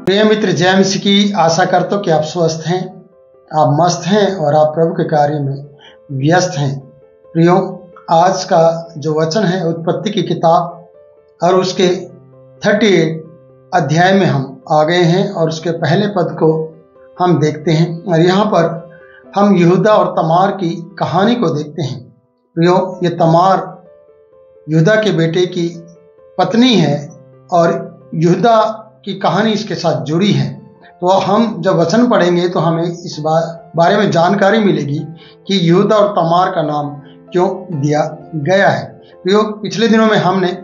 प्रिय मित्र, जय मसीह की आशा करता हूँ कि आप स्वस्थ हैं, आप मस्त हैं और आप प्रभु के कार्य में व्यस्त हैं। प्रियो, आज का जो वचन है उत्पत्ति की किताब और उसके 38 अध्याय में हम आ गए हैं और उसके पहले पद को हम देखते हैं और यहाँ पर हम यहूदा और तमार की कहानी को देखते हैं। प्रियो, ये तमार यहूदा के बेटे की पत्नी है और यहूदा की कहानी इसके साथ जुड़ी है। तो हम जब वचन पढ़ेंगे तो हमें इस बारे में जानकारी मिलेगी कि यहूदा और तमार का नाम क्यों दिया गया है। प्रियो, पिछले दिनों में हमने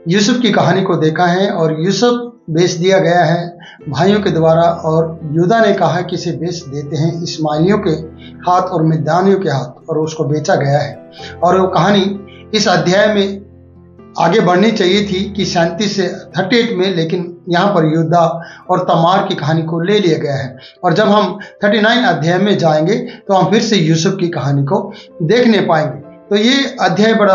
यूसुफ की कहानी को देखा है और यूसुफ बेच दिया गया है भाइयों के द्वारा और यहूदा ने कहा कि इसे बेच देते हैं इस्माइलियों के हाथ और मिद्यानियों के हाथ, और उसको बेचा गया है। और वो कहानी इस अध्याय में आगे बढ़नी चाहिए थी कि 37 से 38 में, लेकिन यहाँ पर यहूदा और तमार की कहानी को ले लिया गया है। और जब हम 39 अध्याय में जाएंगे तो हम फिर से यूसुफ की कहानी को देखने पाएंगे। तो ये अध्याय बड़ा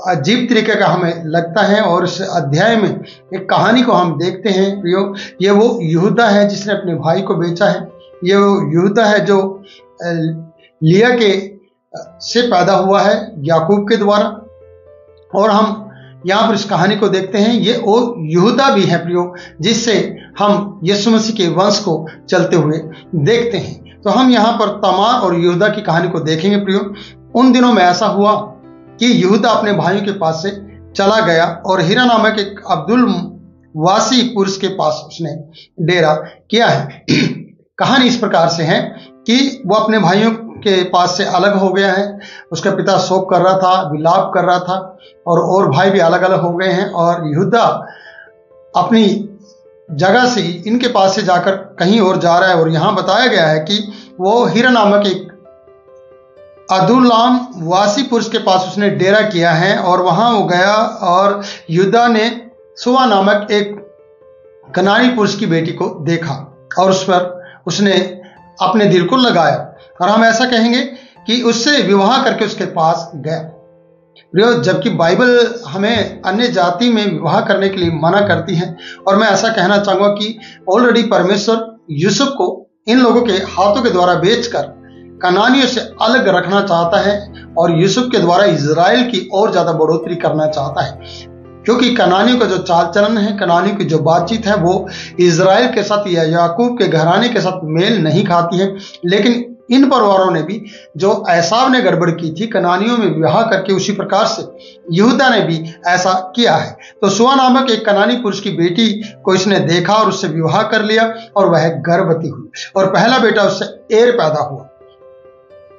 अजीब तरीके का हमें लगता है और इस अध्याय में एक कहानी को हम देखते हैं। प्रियो, ये वो यहूदा है जिसने अपने भाई को बेचा है। ये वो यहूदा है जो लिया के से पैदा हुआ है याकूब के द्वारा। और हम यहाँ पर इस कहानी को देखते हैं, ये वो यहूदा भी है प्रियो जिससे हम यीशु मसीह के वंश को चलते हुए देखते हैं। तो हम यहाँ पर तमार और यहूदा की कहानी को देखेंगे। प्रियो, उन दिनों में ऐसा हुआ कि यहूदा अपने भाइयों के पास से चला गया और हीरा नामक एक अब्दुल वासी पुरुष के पास उसने डेरा किया है। कहानी इस प्रकार से है कि वो अपने भाइयों के पास से अलग हो गया है। उसका पिता शोक कर रहा था, विलाप कर रहा था और भाई भी अलग अलग हो गए हैं और यहूदा अपनी जगह से इनके पास से जाकर कहीं और जा रहा है। और यहाँ बताया गया है कि वो हीरा नामक एक अदुल्लाम वासी पुरुष के पास उसने डेरा किया है और वहां वो गया और यहूदा ने सुवा नामक एक कनानी पुरुष की बेटी को देखा और उस पर उसने अपने दिल को लगाया और हम ऐसा कहेंगे कि उससे विवाह करके उसके पास गया। जबकि बाइबल हमें अन्य जाति में विवाह करने के लिए मना करती है और मैं ऐसा कहना चाहूंगा कि ऑलरेडी परमेश्वर यूसुफ को इन लोगों के हाथों के द्वारा बेचकर कनानियों से अलग रखना चाहता है और यूसुफ के द्वारा इजराइल की और ज्यादा बढ़ोतरी करना चाहता है, क्योंकि कनानियों का जो चाल चलन है, कनानियों की जो बातचीत है वो इजराइल के साथ या याकूब के घराने के साथ मेल नहीं खाती है। लेकिन इन परिवारों ने भी जो एसाव ने गड़बड़ की थी कनानियों में विवाह करके, उसी प्रकार से यहूदा ने भी ऐसा किया है। तो सुआ नामक एक कनानी पुरुष की बेटी को इसने देखा और उससे विवाह कर लिया और वह गर्भवती हुई और पहला बेटा उससे एर पैदा हुआ।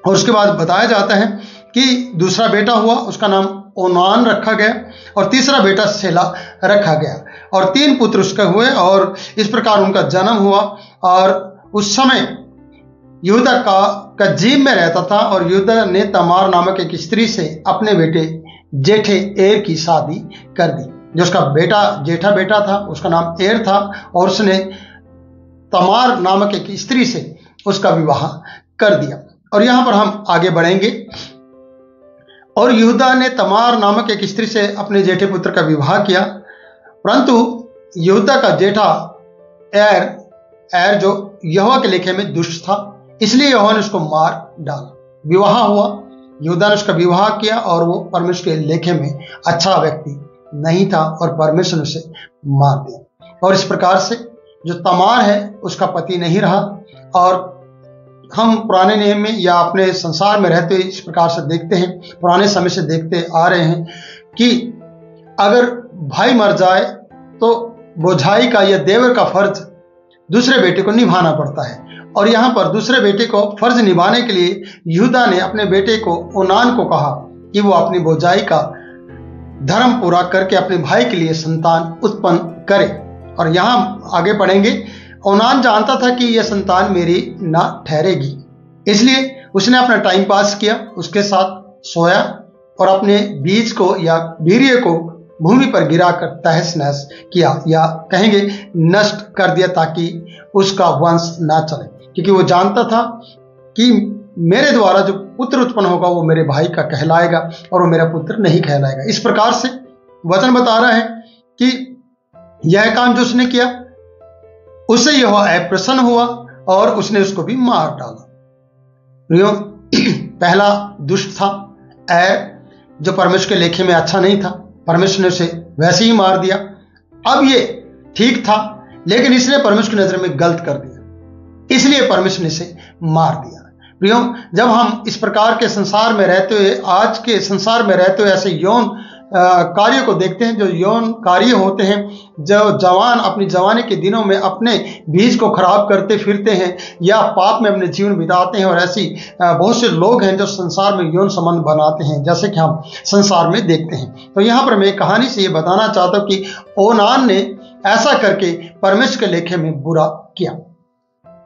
और उसके बाद बताया जाता है कि दूसरा बेटा हुआ, उसका नाम ओनान रखा गया और तीसरा बेटा सेला रखा गया और 3 पुत्र उसके हुए और इस प्रकार उनका जन्म हुआ। और उस समय यहूदा का जीम में रहता था और यहूदा ने तमार नामक एक स्त्री से अपने बेटे जेठे एर की शादी कर दी। जो उसका बेटा जेठा बेटा था उसका नाम एर था और उसने तमार नामक एक स्त्री से उसका विवाह कर दिया। और यहां पर हम आगे बढ़ेंगे और यहूदा ने तमार नामक एक स्त्री से अपने जेठे पुत्र का विवाह किया, परंतु यहूदा का जेठा एर जो यहोवा के लेखे में दुष्ट था, इसलिए यहोवा ने उसको मार डाला। विवाह हुआ, यहूदा ने उसका विवाह किया और वो परमेश्वर के लेखे में अच्छा व्यक्ति नहीं था और परमेश्वर ने उसे मार दिया। और इस प्रकार से जो तमार है उसका पति नहीं रहा। और हम पुराने नियम में या अपने संसार में रहते इस प्रकार से देखते हैं, पुराने समय से देखते आ रहे हैं कि अगर भाई मर जाए तो बोझाई का या देवर का फर्ज दूसरे बेटे को निभाना पड़ता है। और यहाँ पर दूसरे बेटे को फर्ज निभाने के लिए यहूदा ने अपने बेटे को ओनान को कहा कि वो अपनी बोझाई का धर्म पूरा करके अपने भाई के लिए संतान उत्पन्न करे। और यहाँ आगे पढ़ेंगे, ओनान जानता था कि यह संतान मेरी ना ठहरेगी, इसलिए उसने अपना टाइम पास किया, उसके साथ सोया और अपने बीज को या वीर्य को भूमि पर गिराकर तहस नहस किया या कहेंगे नष्ट कर दिया ताकि उसका वंश ना चले, क्योंकि वो जानता था कि मेरे द्वारा जो पुत्र उत्पन्न होगा वो मेरे भाई का कहलाएगा और वो मेरा पुत्र नहीं कहलाएगा। इस प्रकार से वचन बता रहा है कि यह काम जो उसने किया उससे यहोवा अप्रसन्न हुआ और उसने उसको भी मार डाला। प्रियो, पहला दुष्ट था एर, जो परमेश्वर के लेखे में अच्छा नहीं था, परमेश्वर ने उसे वैसे ही मार दिया। अब ये ठीक था, लेकिन इसने परमेश्वर की नजर में गलत कर दिया, इसलिए परमेश्वर ने इसे मार दिया। प्रियो, जब हम इस प्रकार के संसार में रहते हुए, आज के संसार में रहते हुए ऐसे यौन कार्यों को देखते हैं, जो यौन कार्य होते हैं, जो जवान अपनी जवानी के दिनों में अपने बीज को खराब करते फिरते हैं या पाप में अपने जीवन बिताते हैं, और ऐसी बहुत से लोग हैं जो संसार में यौन संबंध बनाते हैं, जैसे कि हम संसार में देखते हैं। तो यहाँ पर मैं एक कहानी से ये बताना चाहता हूँ कि ओनान ने ऐसा करके परमेश्वर के लेखे में बुरा किया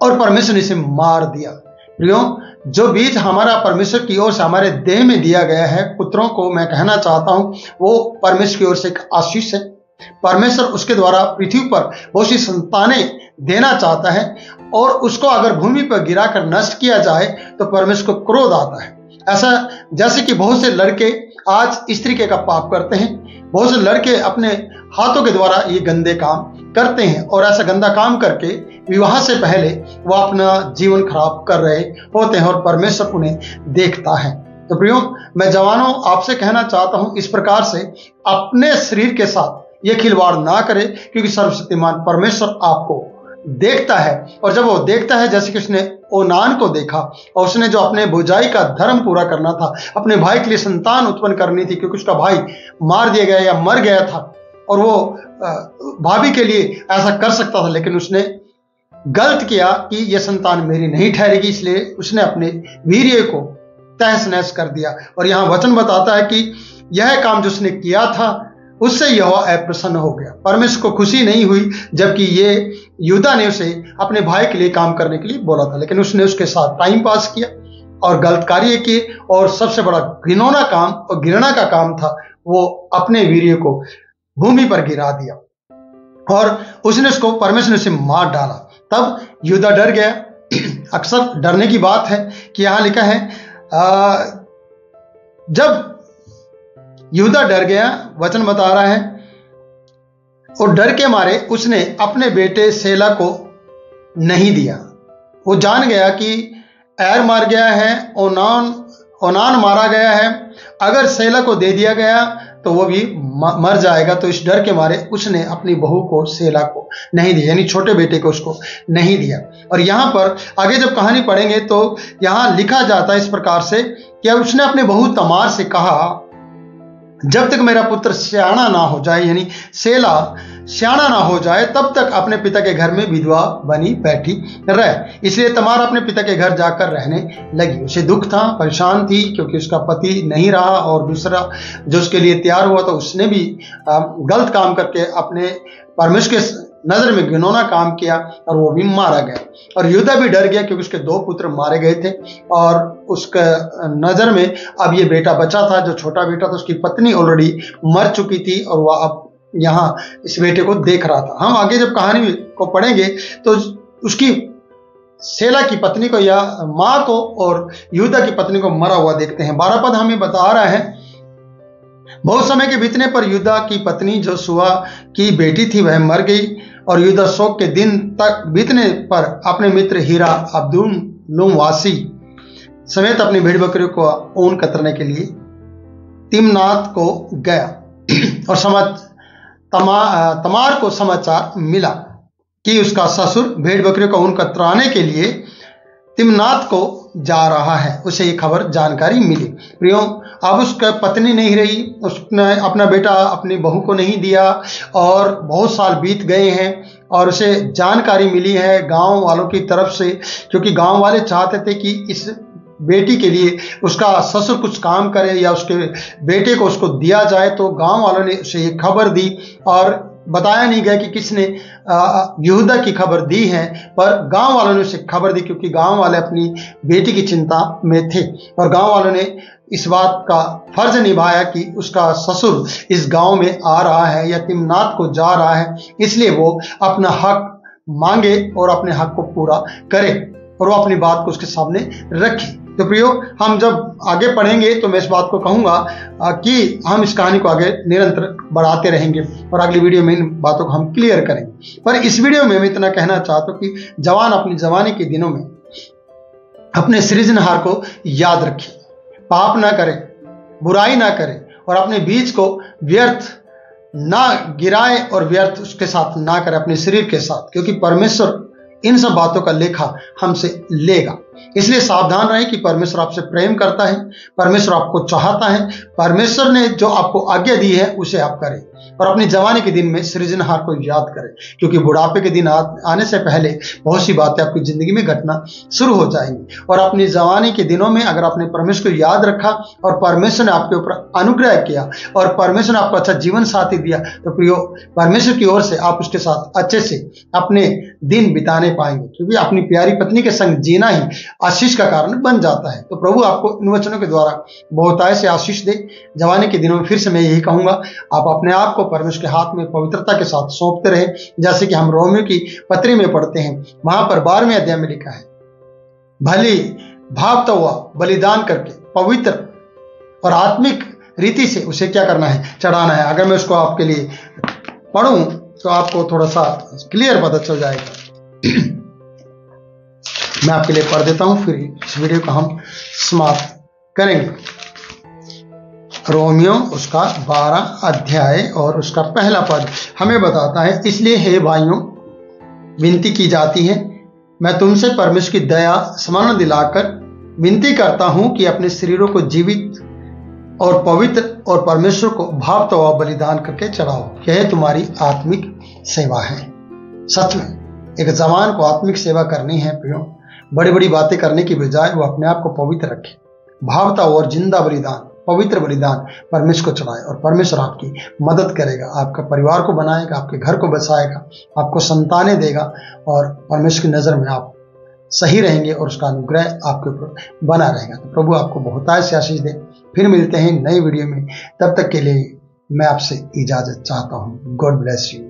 और परमेश्वर ने इसे मार दिया। प्रियो, जो बीज हमारा परमेश्वर की ओर से हमारे देह में दिया गया है, पुत्रों को मैं कहना चाहता हूं, वो परमेश्वर की ओर से एक आशीष है। परमेश्वर उसके द्वारा पृथ्वी पर बहुत सी संतानें देना चाहता है, और उसको अगर भूमि पर गिराकर नष्ट किया जाए तो परमेश्वर को क्रोध आता है। ऐसा जैसे कि बहुत से लड़के आज इस तरीके का पाप करते हैं, बहुत से लड़के अपने हाथों के द्वारा ये गंदे काम करते हैं, और ऐसा गंदा काम करके विवाह से पहले वो अपना जीवन खराब कर रहे होते हैं और परमेश्वर उन्हें देखता है। तो प्रियो, मैं जवानों आपसे कहना चाहता हूं, इस प्रकार से अपने शरीर के साथ ये खिलवाड़ ना करें, क्योंकि सर्वशक्तिमान परमेश्वर आपको देखता है। और जब वो देखता है, जैसे कि उसने ओनान को देखा, और उसने जो अपने बुझाई का धर्म पूरा करना था, अपने भाई के लिए संतान उत्पन्न करनी थी, क्योंकि उसका भाई मार दिया गया या मर गया था, और वो भाभी के लिए ऐसा कर सकता था, लेकिन उसने गलत किया कि यह संतान मेरी नहीं ठहरेगी, इसलिए उसने अपने वीर्य को तहस नहस कर दिया। और यहां वचन बताता है कि यह काम जो उसने किया था उससे यहोवा अप्रसन्न हो गया, परमेश्वर को खुशी नहीं हुई, जबकि ये यूदा ने उसे अपने भाई के लिए काम करने के लिए बोला था, लेकिन उसने उसके साथ टाइम पास किया और गलत कार्य किए। और सबसे बड़ा घिनौना काम और घृणा का काम था, वो अपने वीर्य को भूमि पर गिरा दिया और उसने उसको परमेश्वर ने उसे मार डाला। तब यूदा डर गया। अक्सर डरने की बात है कि यहां लिखा है जब यूदा डर गया, वचन बता रहा है, और डर के मारे उसने अपने बेटे सेला को नहीं दिया। वो जान गया कि एर मार गया है, ओनान मारा गया है, अगर सेला को दे दिया गया तो वो भी मर जाएगा। तो इस डर के मारे उसने अपनी बहू को सेला को नहीं दिया, यानी छोटे बेटे को उसको नहीं दिया। और यहां पर आगे जब कहानी पढ़ेंगे तो यहां लिखा जाता है इस प्रकार से कि उसने अपने बहू तमार से कहा, जब तक मेरा पुत्र सियाना ना हो जाए, यानी सेला सियाना ना हो जाए, तब तक अपने पिता के घर में विधवा बनी बैठी रहे। इसलिए तमार अपने पिता के घर जाकर रहने लगी। उसे दुख था, परेशान थी, क्योंकि उसका पति नहीं रहा, और दूसरा जो उसके लिए तैयार हुआ तो उसने भी गलत काम करके अपने परमेश्वर के नजर में घिनौना काम किया, और वो भी मारा गया। और यूदा भी डर गया, क्योंकि उसके 2 पुत्र मारे गए थे, और उसके नजर में अब ये बेटा बचा था, जो छोटा बेटा था। उसकी पत्नी ऑलरेडी मर चुकी थी, और वह अब यहाँ इस बेटे को देख रहा था। हम आगे जब कहानी को पढ़ेंगे तो उसकी सेला की पत्नी को या माँ को और यूदा की पत्नी को मरा हुआ देखते हैं। 12 पद हमें बता रहा है, बहुत समय के बीतने पर यूदा की पत्नी जो सुआ की बेटी थी वह मर गई, और यूदा शोक के दिन तक बीतने पर अपने मित्र हीरा अब्दुल्लुम वासी समेत अपनी भेड़ बकरियों को ऊन कतरने के लिए तिम्नात को गया। और तमार को समाचार मिला कि उसका ससुर भेड़ बकरियों का ऊन कतराने के लिए तिम्नात को जा रहा है। उसे ये खबर जानकारी मिली। प्रियो, अब उसका पत्नी नहीं रही, उसने अपना बेटा अपनी बहू को नहीं दिया, और बहुत साल बीत गए हैं, और उसे जानकारी मिली है गांव वालों की तरफ से, क्योंकि गांव वाले चाहते थे कि इस बेटी के लिए उसका ससुर कुछ काम करे या उसके बेटे को उसको दिया जाए। तो गांव वालों ने उसे ये खबर दी, और बताया नहीं गया कि किसने यहूदा की खबर दी है, पर गांव वालों ने उसे खबर दी, क्योंकि गांव वाले अपनी बेटी की चिंता में थे, और गांव वालों ने इस बात का फर्ज निभाया कि उसका ससुर इस गांव में आ रहा है या तिम्नात को जा रहा है, इसलिए वो अपना हक मांगे और अपने हक को पूरा करे, और वो अपनी बात को उसके सामने रखे। तो प्रियो, हम जब आगे पढ़ेंगे तो मैं इस बात को कहूंगा कि हम इस कहानी को आगे निरंतर बढ़ाते रहेंगे और अगली वीडियो में इन बातों को हम क्लियर करेंगे। पर इस वीडियो में मैं इतना कहना चाहता हूँ कि जवान अपनी जवानी के दिनों में अपने सृजनहार को याद रखें, पाप ना करें, बुराई ना करें और अपने बीज को व्यर्थ ना गिराए और व्यर्थ उसके साथ ना करें अपने शरीर के साथ, क्योंकि परमेश्वर इन सब बातों का लेखा हमसे लेगा। इसलिए सावधान रहें कि परमेश्वर आपसे प्रेम करता है, परमेश्वर आपको चाहता है, परमेश्वर ने जो आपको आज्ञा दी है उसे आप करें और अपनी जवानी के दिन में सृजनहार को याद करें, क्योंकि बुढ़ापे के दिन आने से पहले बहुत सी बातें आपकी जिंदगी में घटना शुरू हो जाएंगी। और अपनी जवानी के दिनों में अगर आपने परमेश्वर को याद रखा और परमेश्वर ने आपके ऊपर अनुग्रह किया और परमेश्वर ने आपको अच्छा जीवन साथी दिया, तो प्रियो परमेश्वर की ओर से आप उसके साथ अच्छे से अपने दिन बिताने पाएंगे, क्योंकि अपनी प्यारी पत्नी के संग जीना ही आशीष का कारण बन जाता है। तो प्रभु आपको इन वचनों के द्वारा बहुतायत से आशीष दे। जवानी के दिनों में फिर से मैं यही कहूंगा, आप अपने आप को परमेश्वर के हाथ में पवित्रता के साथ सौंपते रहे, जैसे कि हम रोमियो की पत्री में पढ़ते हैं। वहां पर 12वें अध्याय में लिखा है, भली भावता हुआ बलिदान करके पवित्र और आत्मिक रीति से उसे क्या करना है, चढ़ाना है। अगर मैं उसको आपके लिए पढ़ूं तो आपको थोड़ा सा क्लियर पता चल जाएगा। मैं आपके लिए पढ़ देता हूं, फिर इस वीडियो को हम समाप्त करेंगे। रोमियो उसका 12 अध्याय और उसका पहला पद हमें बताता है, इसलिए हे भाइयों विनती की जाती है, मैं तुमसे परमेश्वर की दया स्मरण दिलाकर विनती करता हूं कि अपने शरीरों को जीवित और पवित्र और परमेश्वर को भावता हुआ बलिदान करके चढ़ाओ, यह तुम्हारी आत्मिक सेवा है। सच में एक जवान को आत्मिक सेवा करनी है प्रियो, बड़ी बड़ी बातें करने की बजाय वो अपने आप को पवित्र रखे, भावता और जिंदा बलिदान, पवित्र बलिदान परमेश्वर को चढ़ाए और परमेश्वर आपकी मदद करेगा, आपका परिवार को बनाएगा, आपके घर को बसाएगा, आपको संतानें देगा और परमेश्वर की नजर में आप सही रहेंगे और उसका अनुग्रह आपके ऊपर बना रहेगा। तो प्रभु आपको बहुतायत से आशीष दे। फिर मिलते हैं नई वीडियो में, तब तक के लिए मैं आपसे इजाजत चाहता हूँ। God bless you.